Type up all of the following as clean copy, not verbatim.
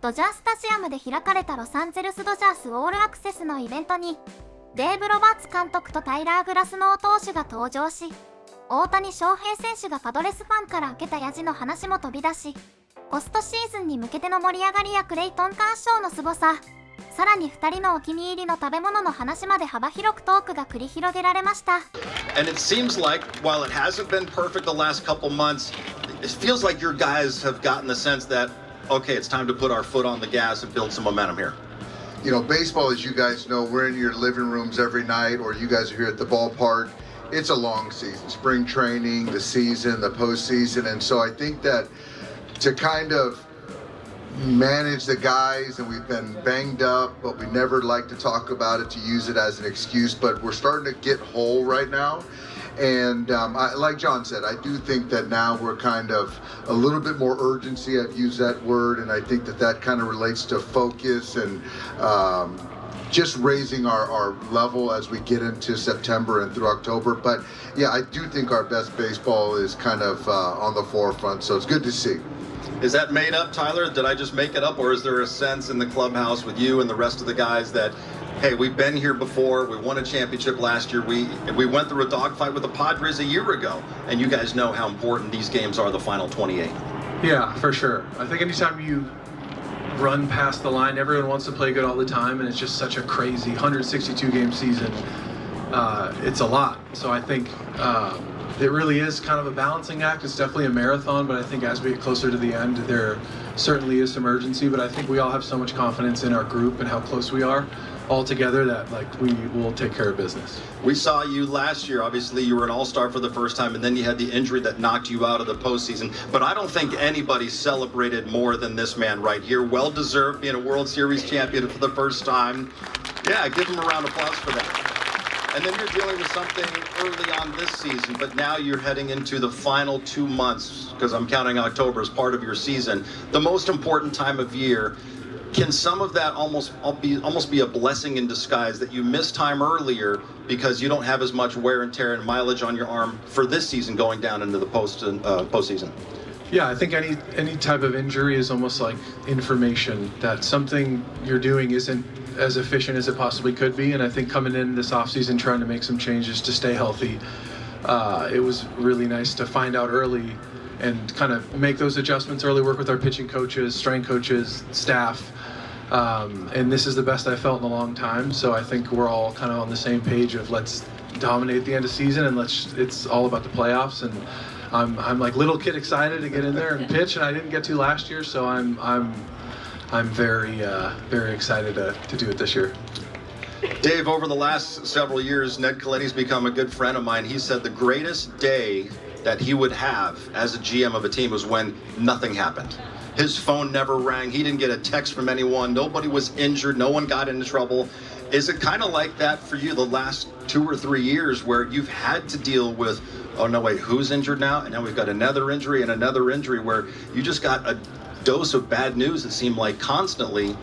ドジャースタジアムで開かれたロサンゼルスドジャースオールアクセスのイベントに、デーブ・ロバーツ監督とタイラー・グラスノー投手が登場し、大谷翔平選手がパドレスファンから受けたヤジの話も飛び出し、ポストシーズンに向けての盛り上がりやクレイトン・カーショーの凄さ、さらに2人のお気に入りの食べ物の話まで幅広くトークが繰り広げられました。And it seems like, while it hasn't been perfect the last couple months, it feels like your guys have gotten the sense that, okay, it's time to put our foot on the gas and build some momentum here. You know, baseball, as you guys know, we're in your living rooms every night, or you guys are here at the ballpark. It's a long season, spring training, the season, the postseason, and so I think that to kind of manage the guys, and we've been banged up, but we never like to talk about it to use it as an excuse, but we're starting to get whole right now. And like John said, I do think that now we're kind of a little bit more urgency. I've used that word, and I think that that kind of relates to focus and just raising our level as we get into September and through October. But yeah, I do think our best baseball is kind of on the forefront, so it's good to see. Is that made up, Tyler? Did I just make it up, or is there a sense in the clubhouse with you and the rest of the guys that, hey, we've been here before, we won a championship last year, we went through a dogfight with the Padres a year ago, and you guys know how important these games are, the final 28? Yeah, for sure. I think anytime you run past the line, everyone wants to play good all the time, and it's just such a crazy 162-game season. It's a lot. So I think it really is kind of a balancing act. It's definitely a marathon, but I think as we get closer to the end, there certainly is some urgency, but I think we all have so much confidence in our group and how close we are all together that we will take care of business. We saw you last year. Obviously, you were an all-star for the first time, and then you had the injury that knocked you out of the postseason. But I don't think anybody celebrated more than this man right here. Well-deserved, being a World Series champion for the first time. Yeah, give him a round of applause for that. And then you're dealing with something early on this season, but now you're heading into the final 2 months, because I'm counting October as part of your season, the most important time of year. Can some of that almost be a blessing in disguise that you missed time earlier because you don't have as much wear and tear and mileage on your arm for this season going down into the postseason? Yeah, I think any type of injury is almost like information that something you're doing isn't as efficient as it possibly could be. And I think coming in this offseason trying to make some changes to stay healthy, it was really nice to find out early and kind of make those adjustments early, work with our pitching coaches, strength coaches, staff. And this is the best I felt in a long time. So I think we're all kind of on the same page of let's dominate the end of season and it's all about the playoffs. And I'm like little kid excited to get in there and pitch, and I didn't get to last year, so I'm very excited to do it this year. Dave, over the last several years, Ned Colletti's become a good friend of mine. He said the greatest day that he would have as a GM of a team was when nothing happened. His phone never rang. He didn't get a text from anyone. Nobody was injured. No one got into trouble. Is it kind of like that for you the last 2 or 3 years where you've had to deal with, oh no, wait, who's injured now? And now we've got another injury and another injury, where you just got a dose of bad news, it seemed like, constantly,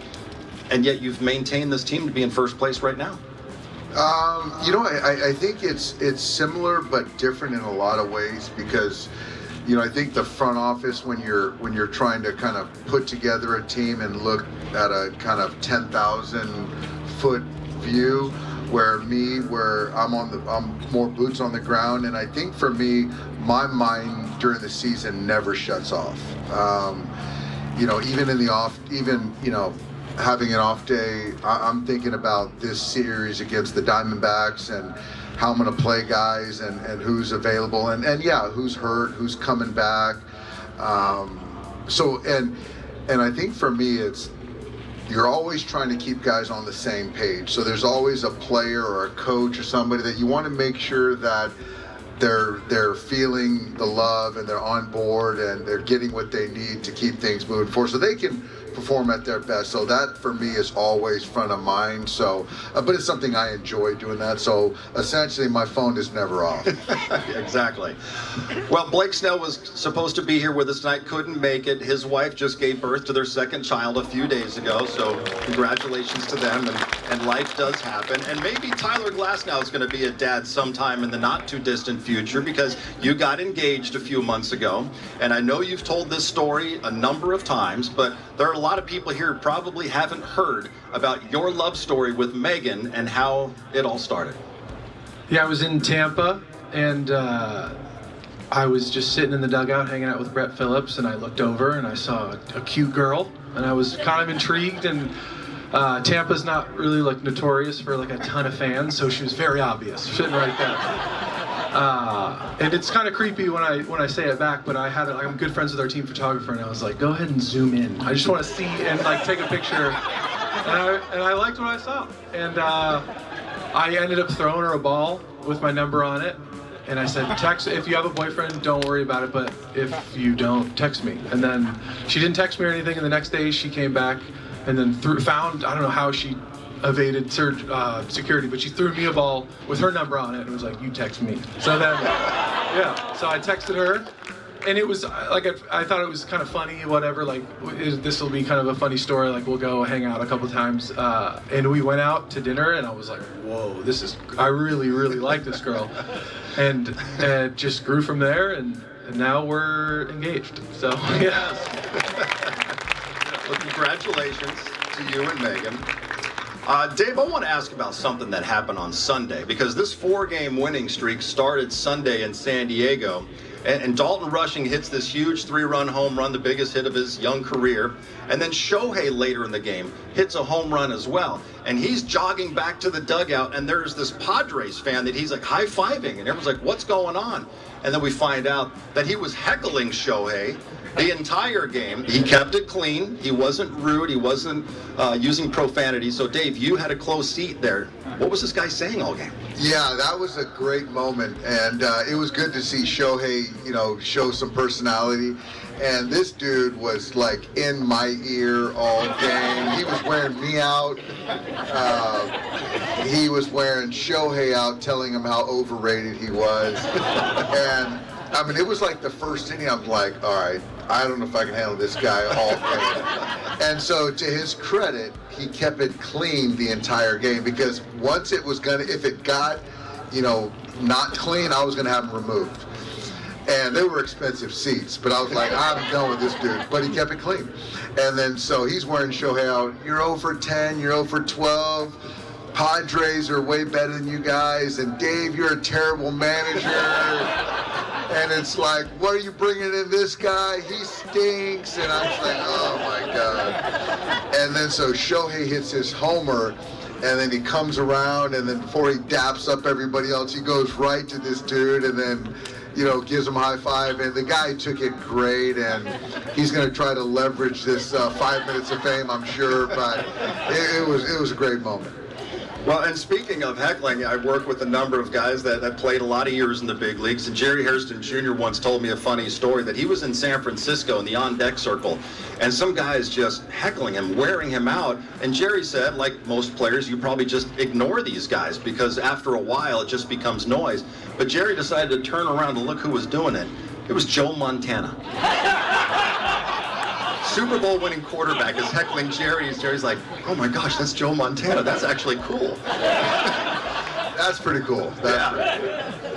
and yet you've maintained this team to be in first place right now? You know, I think it's similar but different in a lot of ways, because you know, I think the front office, when you're trying to kind of put together a team and look at a kind of 10,000 foot view, where I'm more boots on the ground, and I think for me, my mind during the season never shuts off. You know, even in the off, you know, having an off day, I'm thinking about this series against the Diamondbacks and how I'm going to play guys and who's available and yeah, who's hurt, who's coming back. So I think for me, you're always trying to keep guys on the same page. So there's always a player or a coach or somebody that you want to make sure that they're feeling the love and they're on board and they're getting what they need to keep things moving forward so they can perform at their best. So that for me is always front of mind. So, but it's something I enjoy doing that. So essentially my phone is never off. Exactly. Well, Blake Snell was supposed to be here with us tonight, couldn't make it. His wife just gave birth to their second child a few days ago. So congratulations to them, and life does happen. And maybe Tyler Glasnow is going to be a dad sometime in the not too distant future, because you got engaged a few months ago. And I know you've told this story a number of times, but there are a lot of people here who probably haven't heard about your love story with Megan and how it all started. Yeah, I was in Tampa, and I was just sitting in the dugout hanging out with Brett Phillips, and I looked over and I saw a cute girl, and I was kind of intrigued. And Tampa's not really like notorious for like a ton of fans, so she was very obvious sitting right there. And it's kind of creepy when I say it back, but I'm good friends with our team photographer, and I was like, go ahead and zoom in. I just want to see and like take a picture. And I liked what I saw. And I ended up throwing her a ball with my number on it. And I said, text, if you have a boyfriend, don't worry about it, but if you don't, text me. And then she didn't text me or anything, and the next day she came back and then found, I don't know how she evaded security, but she threw me a ball with her number on it and was like, you text me. So then, yeah, so I texted her, and it was like, I thought it was kind of funny, whatever, like, this will be kind of a funny story, like, we'll go hang out a couple times, and we went out to dinner, and I was like, whoa, I really, really like this girl, and it just grew from there, and now we're engaged, so, yeah. Well, congratulations to you and Megan. Dave, I want to ask about something that happened on Sunday, because this 4-game winning streak started Sunday in San Diego, and Dalton Rushing hits this huge 3-run home run, the biggest hit of his young career, and then Shohei later in the game hits a home run as well, and he's jogging back to the dugout, and there's this Padres fan that he's like high-fiving, and everyone's like, what's going on? And then we find out that he was heckling Shohei the entire game. He kept it clean. He wasn't rude. He wasn't using profanity. So, Dave, you had a close seat there. What was this guy saying all game? Yeah, that was a great moment, and it was good to see Shohei, show some personality. And this dude was like in my ear all game. He was wearing me out. He was wearing Shohei out, telling him how overrated he was. And I mean, it was like the first inning. I'm like, all right, I don't know if I can handle this guy all game. And so, to his credit, he kept it clean the entire game, because once it was if it got, not clean, I was gonna have him removed. And they were expensive seats, but I was like, I'm done with this dude. But he kept it clean. And then, so he's wearing Shohei out. You're 0 for 10, you're 0 for 12. Padres are way better than you guys. And Dave, you're a terrible manager. And it's like, what are you bringing in this guy? He stinks. And I was like, oh my God. And then so Shohei hits his homer, and then he comes around, and then before he daps up everybody else, he goes right to this dude, and then gives him a high five, and the guy took it great, and he's going to try to leverage this 5 minutes of fame, I'm sure, but it was a great moment. Well, and speaking of heckling, I work with a number of guys that played a lot of years in the big leagues, and Jerry Hairston Jr. once told me a funny story that he was in San Francisco in the on-deck circle, and some guys just heckling him, wearing him out, and Jerry said, like most players, you probably just ignore these guys, because after a while it just becomes noise. But Jerry decided to turn around and look who was doing it. It was Joe Montana. Super Bowl winning quarterback is heckling Jerry. Jerry's like, oh my gosh, that's Joe Montana. That's actually cool. That's pretty cool.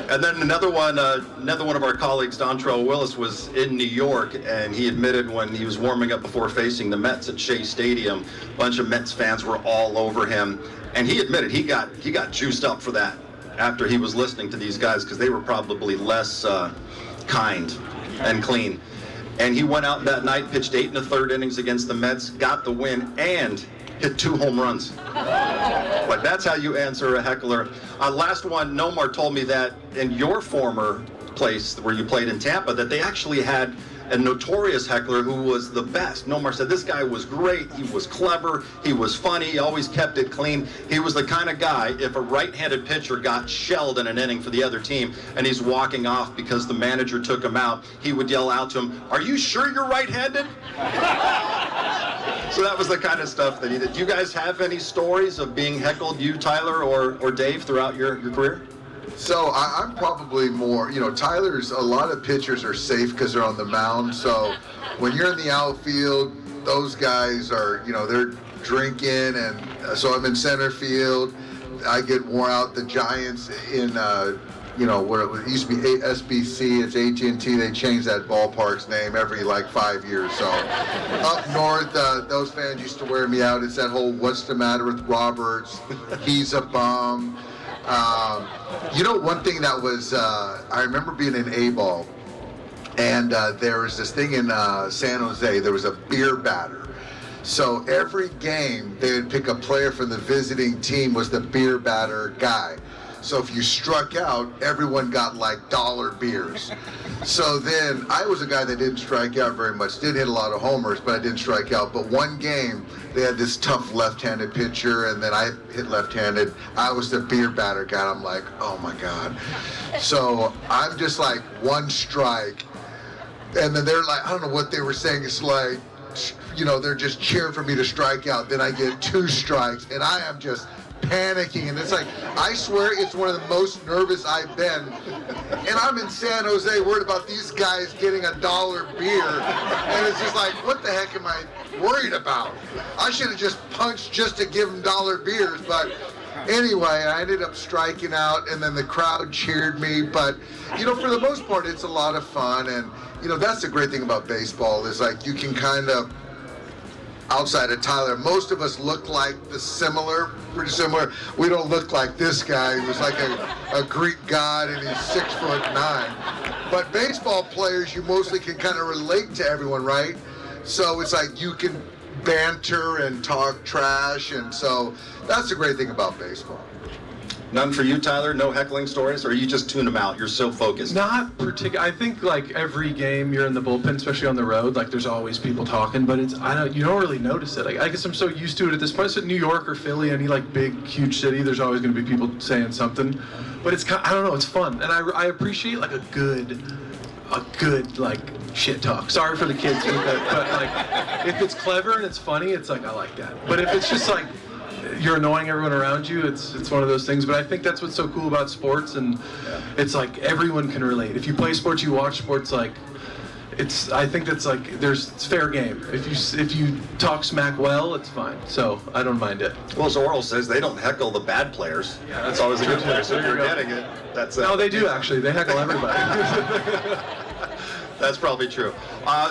And then another one of our colleagues, Dontrell Willis, was in New York, and he admitted when he was warming up before facing the Mets at Shea Stadium, a bunch of Mets fans were all over him, and he admitted he got juiced up for that after he was listening to these guys, because they were probably less kind and clean. And he went out that night, pitched 8 1/3 innings against the Mets, got the win, and hit 2 home runs. But that's how you answer a heckler. Last one, Nomar told me that in your former place where you played in Tampa, that they actually had a notorious heckler who was the best. Nomar said this guy was great, he was clever, he was funny, he always kept it clean. He was the kind of guy, if a right-handed pitcher got shelled in an inning for the other team and he's walking off because the manager took him out, he would yell out to him, "Are you sure you're right-handed?" So that was the kind of stuff that he did. Do you guys have any stories of being heckled, you, Tyler, or Dave, throughout your career? So I'm probably more, Tyler's, a lot of pitchers are safe because they're on the mound. So when you're in the outfield, those guys are, they're drinking. And so I'm in center field. I get worn out. The Giants in where it used to be SBC, it's AT&T. They changed that ballpark's name every like 5 years. So up north, those fans used to wear me out. It's that whole "what's the matter with Roberts? He's a bum." One thing that was, I remember being in A-ball, and there was this thing in San Jose. There was a beer batter. So every game, they would pick a player from the visiting team was the beer batter guy. So if you struck out, everyone got like $1 beers. So then I was a guy that didn't strike out very much, did hit a lot of homers, but I didn't strike out. But one game, they had this tough left-handed pitcher, and then I hit left-handed. I was the beer batter guy. I'm like, oh my God. So I'm just like one strike. And then they're like, I don't know what they were saying. It's like, they're just cheering for me to strike out. Then I get 2 strikes, and I am just panicking. And it's like, I swear it's one of the most nervous I've been. And I'm in San Jose worried about these guys getting $1 beer. And it's just like, what the heck am I worried about? I should have just punched just to give them $1 beers. But anyway, I ended up striking out, and then the crowd cheered me. But, for the most part, it's a lot of fun. And, that's the great thing about baseball is like you can kind of, outside of Tyler, most of us look like pretty similar. We don't look like this guy who was like a Greek god and he's 6'9". But baseball players, you mostly can kind of relate to everyone, right? So it's like you can banter and talk trash, and so that's the great thing about baseball. None for you, Tyler? No heckling stories? Or you just tune them out? You're so focused. Not particular. I think like every game you're in the bullpen, especially on the road, like there's always people talking, but you don't really notice it. Like, I guess I'm so used to it at this point. It's in New York or Philly, any like big, huge city, there's always going to be people saying something. But it's I don't know, it's fun, and I appreciate like a good like shit talk. Sorry for the kids, but like if it's clever and it's funny, it's like I like that. But if it's just like you're annoying everyone around you, it's one of those things. But I think that's what's so cool about sports, and it's like everyone can relate. If you play sports, you watch sports, like I think that's like it's fair game. If you talk smack well, it's fine. So I don't mind it. Well, as Oral says, they don't heckle the bad players. Yeah, that's always a good player. So if you're getting it, that's no, they do actually. They heckle everybody. That's probably true.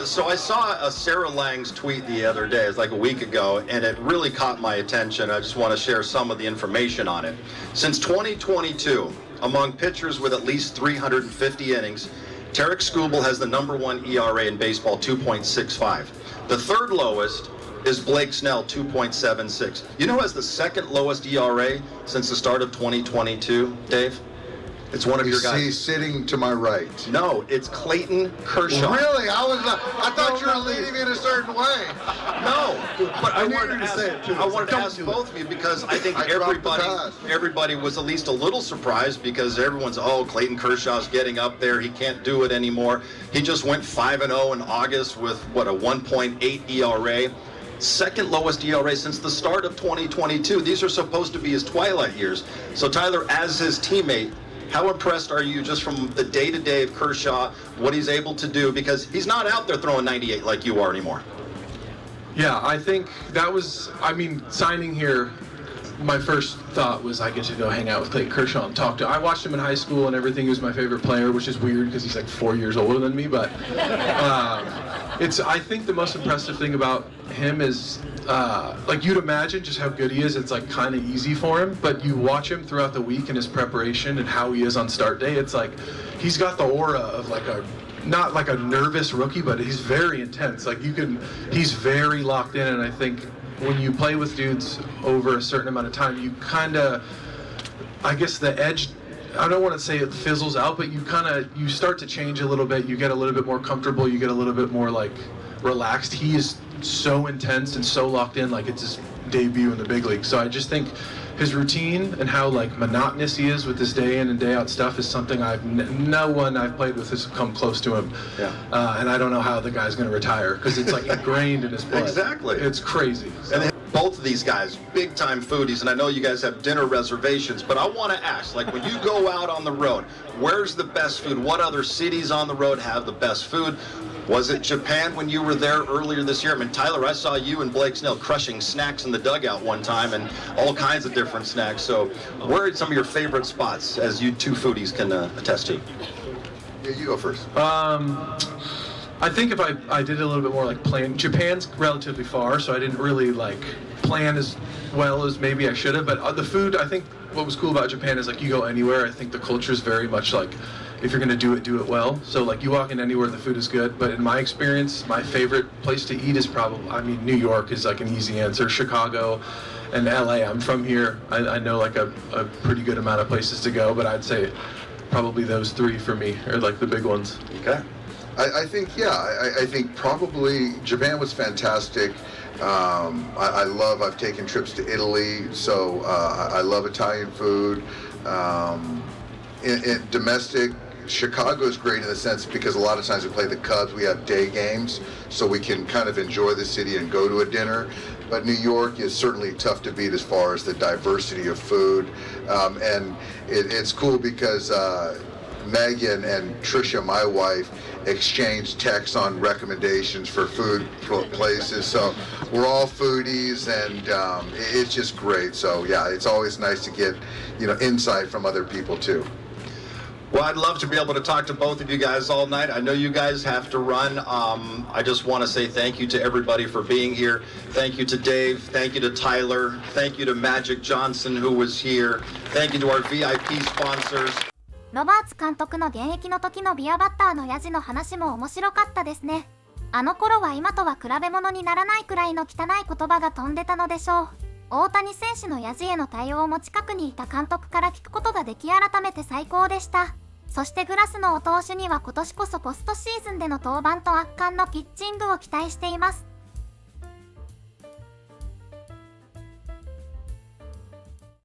So I saw a Sarah Lang's tweet the other day, it's like a week ago, and it really caught my attention. I just want to share some of the information on it. Since 2022, among pitchers with at least 350 innings, Tarek Skubal has the #1 ERA in baseball, 2.65. The third lowest is Blake Snell, 2.76. You know who has the second lowest ERA since the start of 2022, Dave? It's one of your guys. He's sitting to my right. No, it's Clayton Kershaw. Really? I thought you were leading me in a certain way. No, but I wanted to ask both of you because I think everybody was at least a little surprised because everyone's, Clayton Kershaw's getting up there. He can't do it anymore. He just went 5-0 in August with, a 1.8 ERA. Second lowest ERA since the start of 2022. These are supposed to be his twilight years. So Tyler, as his teammate, how impressed are you just from the day-to-day of Kershaw, what he's able to do? Because he's not out there throwing 98 like you are anymore. Yeah, I think that was, signing here, my first thought was I get to go hang out with Clayton Kershaw and talk to him. I watched him in high school and everything. He was my favorite player, which is weird because he's like 4 years older than me. But I think the most impressive thing about him is, like you'd imagine just how good he is. It's like kind of easy for him, but you watch him throughout the week and his preparation and how he is on start day. It's like he's got the aura of like not like a nervous rookie, but he's very intense. Like he's very locked in, and I think when you play with dudes over a certain amount of time, you kind of, I guess the edge, I don't want to say it fizzles out, but you start to change a little bit. You get a little bit more comfortable. You get a little bit more like relaxed. He is so intense and so locked in, like it's his debut in the big league. So I just think his routine and how like monotonous he is with his day in and day out stuff is something no one I've played with has come close to him. Yeah. And I don't know how the guy's going to retire because it's like ingrained in his blood. Exactly. It's crazy. So. And both of these guys, big time foodies, and I know you guys have dinner reservations, but I want to ask, like when you go out on the road, where's the best food? What other cities on the road have the best food? Was it Japan when you were there earlier this year? I mean, Tyler, I saw you and Blake Snell crushing snacks in the dugout one time and all kinds of different snacks. So where are some of your favorite spots, as you two foodies can attest to? Yeah, you go first. I think if I did a little bit more like plan, Japan's relatively far, so I didn't really like plan as well as maybe I should have. But the food, I think what was cool about Japan is like you go anywhere, I think the culture is very much like if you're gonna do it well. So like you walk in anywhere, the food is good. But in my experience, my favorite place to eat is probably, I mean, New York is like an easy answer. Chicago and LA. I'm from here. I know like a pretty good amount of places to go, but I'd say probably those three for me are like the big ones. Okay. I think, yeah, I think probably Japan was fantastic. I've taken trips to Italy, so I love Italian food. In domestic, Chicago is great in the sense because a lot of times we play the Cubs, we have day games, so we can kind of enjoy the city and go to a dinner. But New York is certainly tough to beat as far as the diversity of food. And it's cool because Megan and Trisha, my wife, exchange texts on recommendations for food places. So we're all foodies, and it's just great. So yeah, it's always nice to get insight from other people too. Well, I'd love to be able to talk to both of you guys all night. I know you guys have to run. I just want to say thank you to everybody for being here. Thank you to Dave. Thank you to Tyler. Thank you to Magic Johnson, who was here. Thank you to our VIP sponsors. ロバーツ監督の現役の時のビアバッターのヤジの話も面白かったですね。あの頃は今とは比べ物にならないくらいの汚い言葉が飛んでたのでしょう。大谷選手のヤジへの対応も近くにいた監督から聞くことができ改めて最高でした。そしてグラスノー投手には今年こそポストシーズンでの登板と圧巻のピッチングを期待しています。